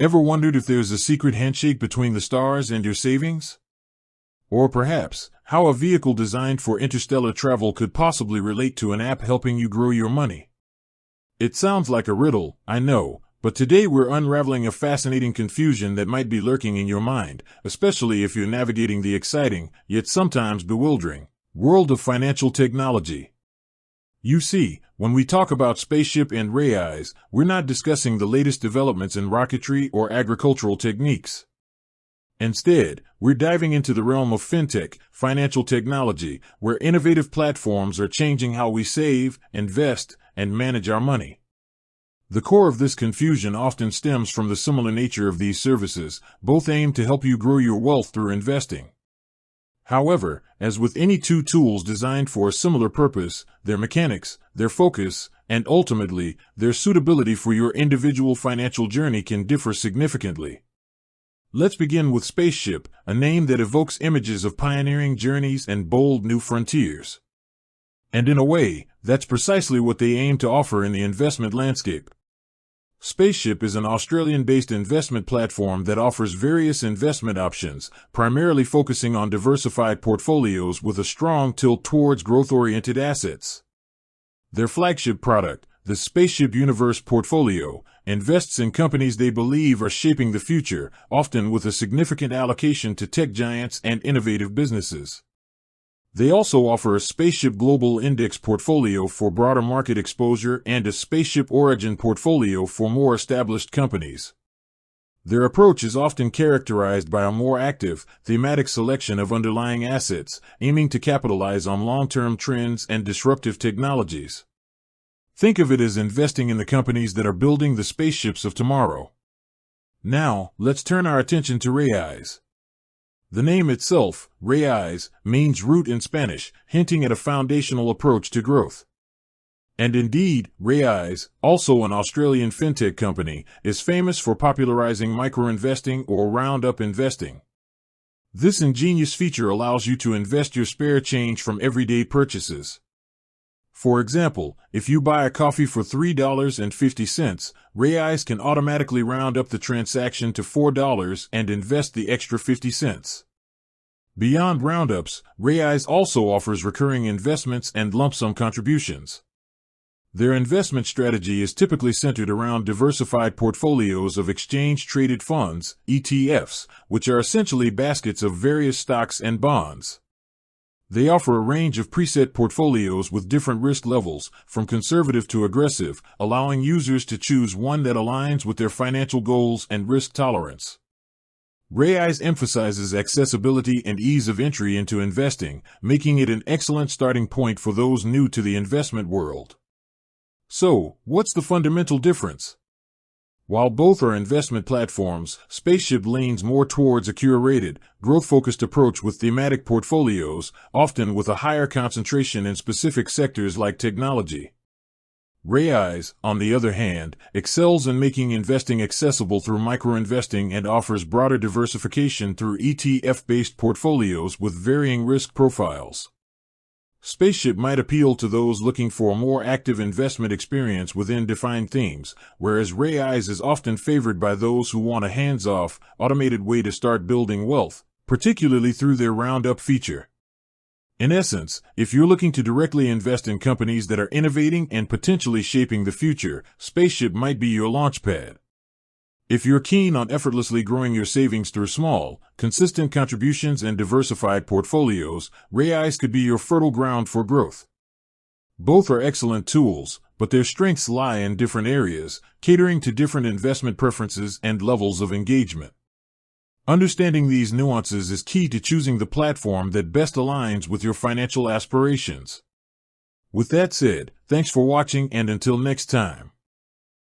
Ever wondered if there's a secret handshake between the stars and your savings? Or perhaps, how a vehicle designed for interstellar travel could possibly relate to an app helping you grow your money? It sounds like a riddle, I know, but today we're unraveling a fascinating confusion that might be lurking in your mind, especially if you're navigating the exciting, yet sometimes bewildering, world of financial technology. You see, when we talk about spaceship and Raiz, we're not discussing the latest developments in rocketry or agricultural techniques. Instead, we're diving into the realm of fintech, financial technology, where innovative platforms are changing how we save, invest, and manage our money. The core of this confusion often stems from the similar nature of these services, both aim to help you grow your wealth through investing. However, as with any two tools designed for a similar purpose, their mechanics, their focus, and ultimately, their suitability for your individual financial journey can differ significantly. Let's begin with Spaceship, a name that evokes images of pioneering journeys and bold new frontiers. And in a way, that's precisely what they aim to offer in the investment landscape. Spaceship is an Australian-based investment platform that offers various investment options, primarily focusing on diversified portfolios with a strong tilt towards growth-oriented assets. Their flagship product, the Spaceship Universe Portfolio, invests in companies they believe are shaping the future, often with a significant allocation to tech giants and innovative businesses. They also offer a Spaceship Global Index portfolio for broader market exposure and a Spaceship Origin portfolio for more established companies. Their approach is often characterized by a more active, thematic selection of underlying assets, aiming to capitalize on long-term trends and disruptive technologies. Think of it as investing in the companies that are building the spaceships of tomorrow. Now, let's turn our attention to Raiz. The name itself, Raiz, means root in Spanish, hinting at a foundational approach to growth. And indeed, Raiz, also an Australian fintech company, is famous for popularizing micro-investing or roundup investing. This ingenious feature allows you to invest your spare change from everyday purchases. For example, if you buy a coffee for $3.50, Raiz can automatically round up the transaction to $4 and invest the extra 50 cents. Beyond roundups, Raiz also offers recurring investments and lump sum contributions. Their investment strategy is typically centered around diversified portfolios of exchange-traded funds, ETFs, which are essentially baskets of various stocks and bonds. They offer a range of preset portfolios with different risk levels, from conservative to aggressive, allowing users to choose one that aligns with their financial goals and risk tolerance. Raiz emphasizes accessibility and ease of entry into investing, making it an excellent starting point for those new to the investment world. So, what's the fundamental difference? While both are investment platforms, Spaceship leans more towards a curated, growth-focused approach with thematic portfolios, often with a higher concentration in specific sectors like technology. Raiz, on the other hand, excels in making investing accessible through micro-investing and offers broader diversification through ETF-based portfolios with varying risk profiles. Spaceship might appeal to those looking for a more active investment experience within defined themes, whereas Raiz is often favored by those who want a hands-off, automated way to start building wealth, particularly through their roundup feature. In essence, if you're looking to directly invest in companies that are innovating and potentially shaping the future, Spaceship might be your launchpad. If you're keen on effortlessly growing your savings through small, consistent contributions and diversified portfolios, Raiz could be your fertile ground for growth. Both are excellent tools, but their strengths lie in different areas, catering to different investment preferences and levels of engagement. Understanding these nuances is key to choosing the platform that best aligns with your financial aspirations. With that said, thanks for watching and until next time.